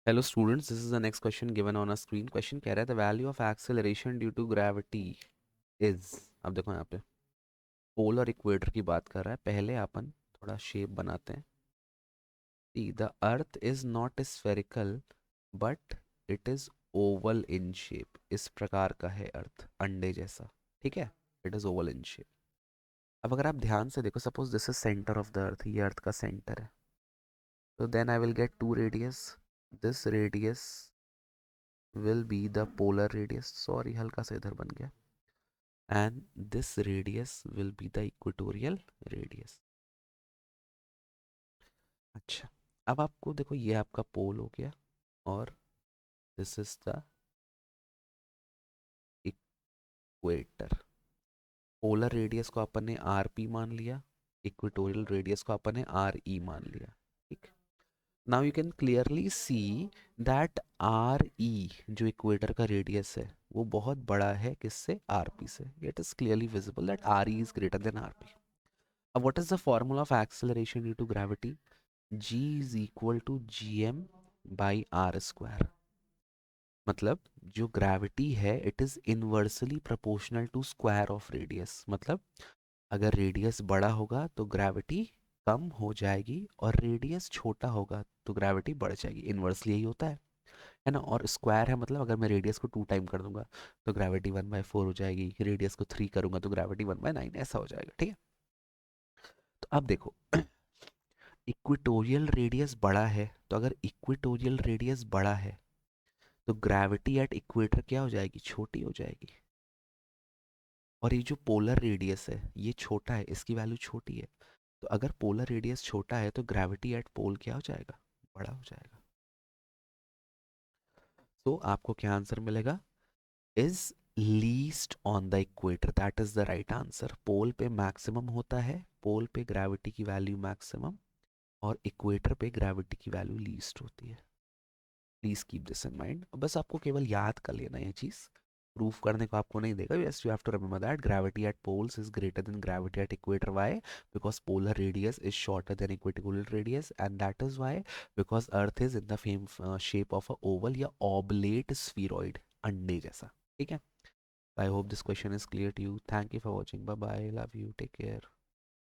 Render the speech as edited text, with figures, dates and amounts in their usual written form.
Hello students, this is the next question given on a screen. Question कह रहा है the value of acceleration due to gravity is. अब देखो यहाँ पे पोल और इक्वेटर की बात कर रहा है। पहले अपन थोड़ा शेप बनाते हैं। See the earth is not spherical but it is oval in shape. इस प्रकार का है अर्थ, अंडे जैसा। ठीक है, it is oval in shape. अब अगर आप ध्यान से देखो, suppose this is centre of the earth, ये अर्थ का सेंटर है, तो then I will get two radius. This radius will be the polar radius, sorry हल्का सा इधर बन गया, and this radius will be the equatorial radius। अच्छा, अब आपको देखो, ये आपका पोल हो गया और this is the equator. Polar radius को अपन ने आर पी मान लिया, इक्वेटोरियल रेडियस को अपन ने आर ई मान लिया। ठीक, now you can clearly see that R ई जो इक्वेटर का रेडियस है वो बहुत बड़ा है किससे, आर पी से। It is clearly visible that R E is greater than R P. अब what is the formula of acceleration due to gravity? g is equal to G M by R square. मतलब जो gravity है it is inversely proportional to square of radius. मतलब अगर radius बड़ा होगा तो gravity कम हो जाएगी और रेडियस छोटा होगा तो ग्रेविटी बढ़ जाएगी। इनवर्सली यही होता है ना। और स्क्वायर है मतलब अगर मैं रेडियस को 2 टाइम कर दूंगा तो ग्रेविटी 1/4 हो जाएगी, रेडियस को 3 करूंगा तो ग्रेविटी 1/9, ऐसा हो जाएगा। ठीक है, तो अब देखो इक्वेटोरियल रेडियस बड़ा है, तो अगर इक्वेटोरियल रेडियस बड़ा है तो ग्रेविटी एट इक्वेटर क्या हो जाएगी, छोटी हो जाएगी। और ये जो पोलर रेडियस है ये छोटा है, इसकी वैल्यू छोटी है। तो अगर पोलर रेडियस छोटा है तो ग्रेविटी एट पोल क्या हो जाएगा, बड़ा हो जाएगा। तो आपको क्या आंसर मिलेगा, is least on the equator, that is the right answer. Pole पे मैक्सिमम होता है, पोल पे ग्रेविटी की वैल्यू मैक्सिमम और इक्वेटर पे ग्रेविटी की वैल्यू लीस्ट होती है। Please keep this in mind. बस आपको केवल याद कर लेना ये चीज, प्रूफ करने को आपको नहीं देगा। Yes, you have to remember that gravity at poles is greater than gravity at equator. Why? Because polar radius is shorter than equatorial radius, and that is why because earth is in the fame shape of a oval या oblate spheroid, अंडे जैसा। ठीक है, I hope this question is clear to you. Thank you for watching, bye bye, love you, take care.